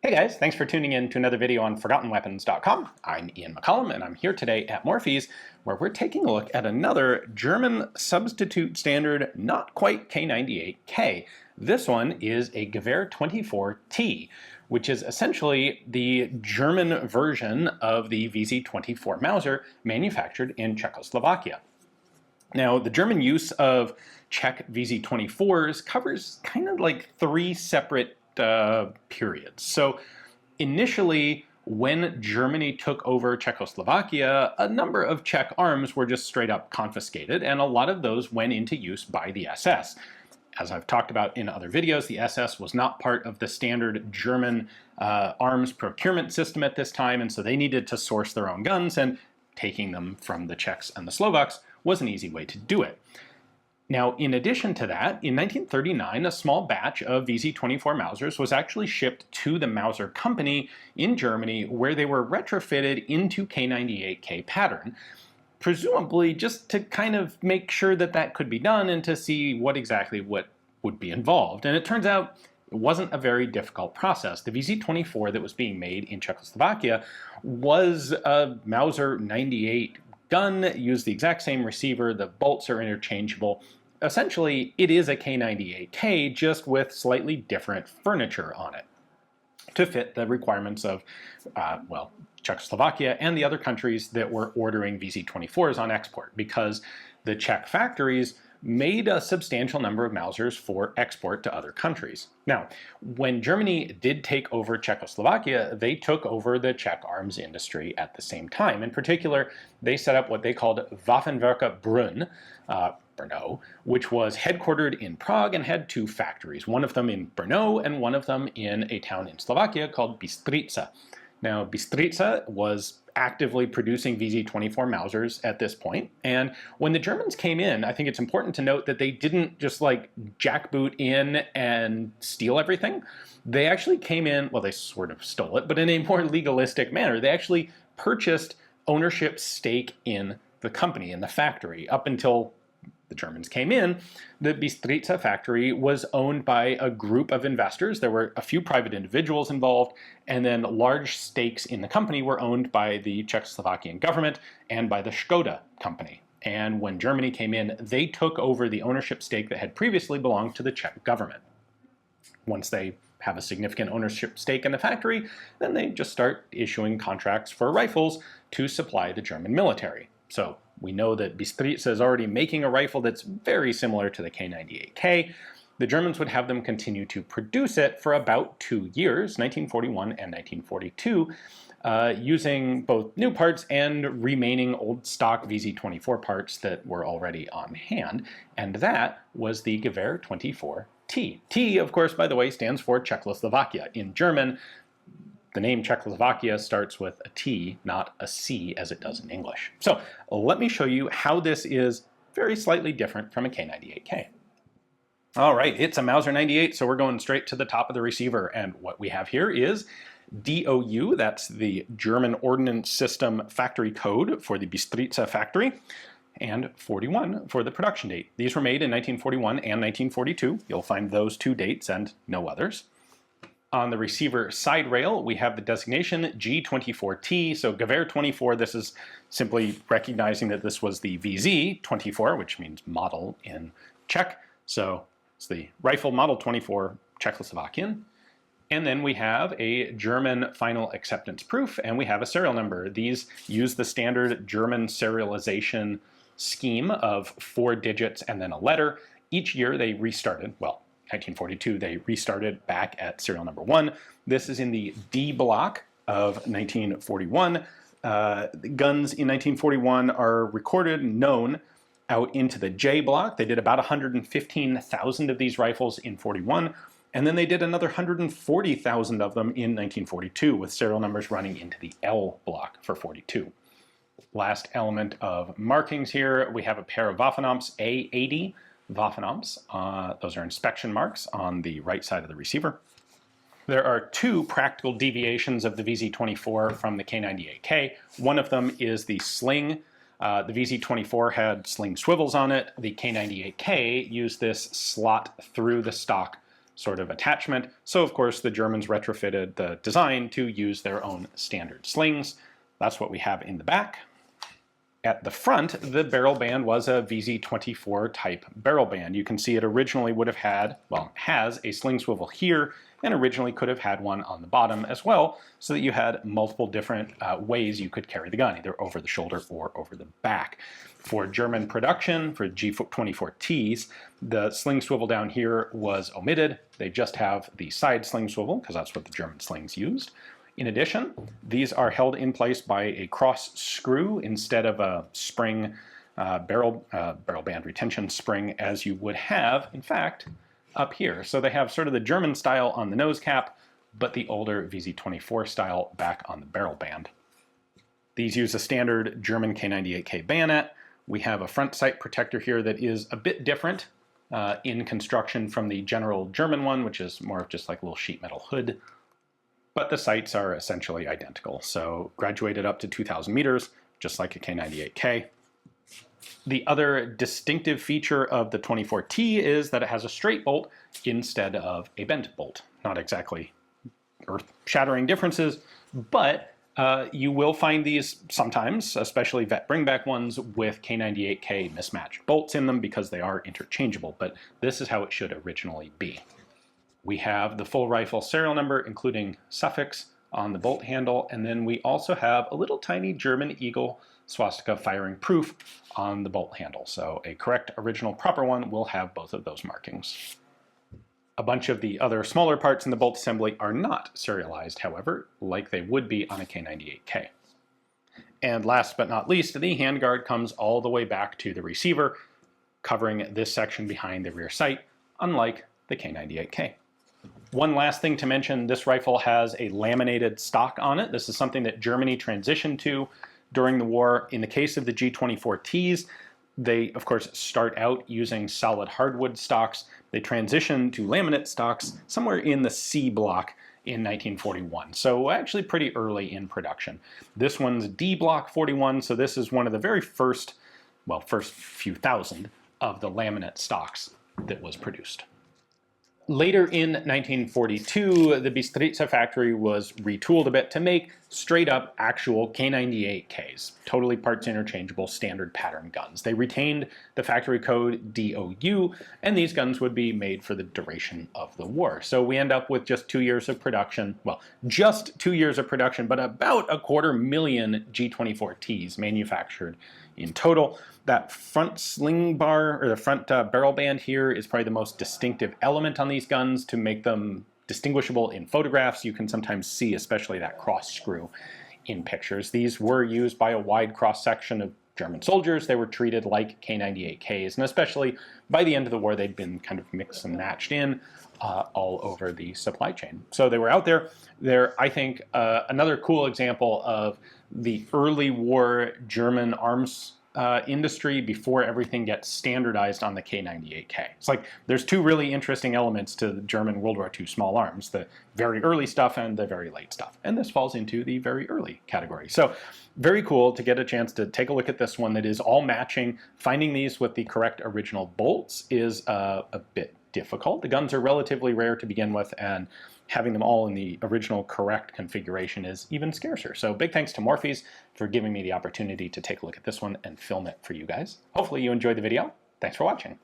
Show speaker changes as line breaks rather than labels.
Hey guys, thanks for tuning in to another video on ForgottenWeapons.com. I'm Ian McCollum and I'm here today at Morphe's where we're taking a look at another German substitute standard, not quite K98K. This one is a Gewehr-24T, which is essentially the German version of the vz24 Mauser manufactured in Czechoslovakia. Now, the German use of Czech vz24s covers kind of like three separate periods. So initially, when Germany took over Czechoslovakia, a number of Czech arms were just straight up confiscated, and a lot of those went into use by the SS. As I've talked about in other videos, the SS was not part of the standard German arms procurement system at this time, and so they needed to source their own guns, and taking them from the Czechs and the Slovaks was an easy way to do it. Now, in addition to that, in 1939, a small batch of vz24 Mausers was actually shipped to the Mauser company in Germany, where they were retrofitted into K98K pattern, presumably just to kind of make sure that that could be done and to see what would be involved. And it turns out it wasn't a very difficult process. The vz24 that was being made in Czechoslovakia was a Mauser 98 gun, used the exact same receiver, the bolts are interchangeable. Essentially, it is a K98K, just with slightly different furniture on it to fit the requirements of, Czechoslovakia and the other countries that were ordering vz24s on export, because the Czech factories made a substantial number of Mausers for export to other countries. Now, when Germany did take over Czechoslovakia, they took over the Czech arms industry at the same time. In particular, they set up what they called Waffenwerke Brunn, Brno, which was headquartered in Prague and had two factories, one of them in Brno and one of them in a town in Slovakia called Bystrica. Now, Bystrica was actively producing vz24 Mausers at this point, and when the Germans came in, I think it's important to note that they didn't just like jackboot in and steal everything. They actually came in, well, they sort of stole it, but in a more legalistic manner. They actually purchased ownership stake in the company, in the factory. Up until the Germans came in, the Bystrica factory was owned by a group of investors. There were a few private individuals involved, and then large stakes in the company were owned by the Czechoslovakian government and by the Škoda company. And when Germany came in, they took over the ownership stake that had previously belonged to the Czech government. Once they have a significant ownership stake in the factory, then they just start issuing contracts for rifles to supply the German military. So we know that Bystrica is already making a rifle that's very similar to the K98K. The Germans would have them continue to produce it for about 2 years, 1941 and 1942, using both new parts and remaining old stock vz24 parts that were already on hand. And that was the Gewehr-24T. T, of course, by the way, stands for Czechoslovakia. In German, the name Czechoslovakia starts with a T, not a C, as it does in English. So let me show you how this is very slightly different from a K98K. All right, it's a Mauser 98, so we're going straight to the top of the receiver. And what we have here is DOU, that's the German Ordnance System factory code for the Bystrica factory, and 41 for the production date. These were made in 1941 and 1942. You'll find those two dates and no others. On the receiver side rail, we have the designation G24T, so Gewehr-24, this is simply recognizing that this was the vz24, which means model in Czech, so it's the rifle model 24 Czechoslovakian. And then we have a German final acceptance proof, and we have a serial number. These use the standard German serialization scheme of 4 digits and then a letter. Each year they restarted, well, 1942, they restarted back at serial number 1. This is in the D block of 1941. The guns in 1941 are recorded and known out into the J block. They did about 115,000 of these rifles in 41, and then they did another 140,000 of them in 1942, with serial numbers running into the L block for 42. Last element of markings here, we have a pair of Waffenamps A80 Waffenamps. Those are inspection marks on the right side of the receiver. There are two practical deviations of the vz24 from the K98K. One of them is the sling. The vz24 had sling swivels on it. The K98K used this slot through the stock sort of attachment. So of course the Germans retrofitted the design to use their own standard slings. That's what we have in the back. At the front, the barrel band was a vz24 type barrel band. You can see it originally would have had, well, has a sling swivel here, and originally could have had one on the bottom as well, so that you had multiple different ways you could carry the gun, either over the shoulder or over the back. For German production, for G24Ts, the sling swivel down here was omitted. They just have the side sling swivel, because that's what the German slings used. In addition, these are held in place by a cross screw instead of a spring barrel band retention spring as you would have, in fact, up here. So they have sort of the German style on the nose cap, but the older vz24 style back on the barrel band. These use a standard German K98K bayonet. We have a front sight protector here that is a bit different in construction from the general German one, which is more of just like a little sheet metal hood. But the sights are essentially identical, so graduated up to 2,000 meters, just like a K98K. The other distinctive feature of the 24T is that it has a straight bolt instead of a bent bolt. Not exactly earth-shattering differences, but you will find these sometimes, especially vet bringback ones, with K98K mismatched bolts in them because they are interchangeable, but this is how it should originally be. We have the full rifle serial number, including suffix, on the bolt handle, and then we also have a little tiny German eagle swastika firing proof on the bolt handle. So a correct original proper one will have both of those markings. A bunch of the other smaller parts in the bolt assembly are not serialized, however, like they would be on a K98K. And last but not least, the handguard comes all the way back to the receiver, covering this section behind the rear sight, unlike the K98K. One last thing to mention, this rifle has a laminated stock on it. This is something that Germany transitioned to during the war. In the case of the G24Ts, they of course start out using solid hardwood stocks. They transition to laminate stocks somewhere in the C block in 1941. So actually pretty early in production. This one's D block 41, so this is one of the very first, well, first few thousand of the laminate stocks that was produced. Later in 1942, the Bystrica factory was retooled a bit to make straight up actual K98Ks, totally parts interchangeable standard pattern guns. They retained the factory code DOU, and these guns would be made for the duration of the war. So we end up with just 2 years of production, well, just 2 years of production, but about 250,000 G24Ts manufactured in total. That front sling bar, or the front barrel band here, is probably the most distinctive element on these guns to make them distinguishable in photographs. You can sometimes see especially that cross screw in pictures. These were used by a wide cross section of German soldiers. They were treated like K98Ks, and especially by the end of the war they'd been kind of mixed and matched in all over the supply chain. So they were out there. They're, I think, another cool example of the early war German arms industry before everything gets standardized on the K98K. It's like there's two really interesting elements to the German World War II small arms, the very early stuff and the very late stuff. And this falls into the very early category. So very cool to get a chance to take a look at this one that is all matching. Finding these with the correct original bolts is a bit difficult. The guns are relatively rare to begin with, and having them all in the original correct configuration is even scarcer. So big thanks to Morphe's for giving me the opportunity to take a look at this one and film it for you guys. Hopefully you enjoyed the video. Thanks for watching.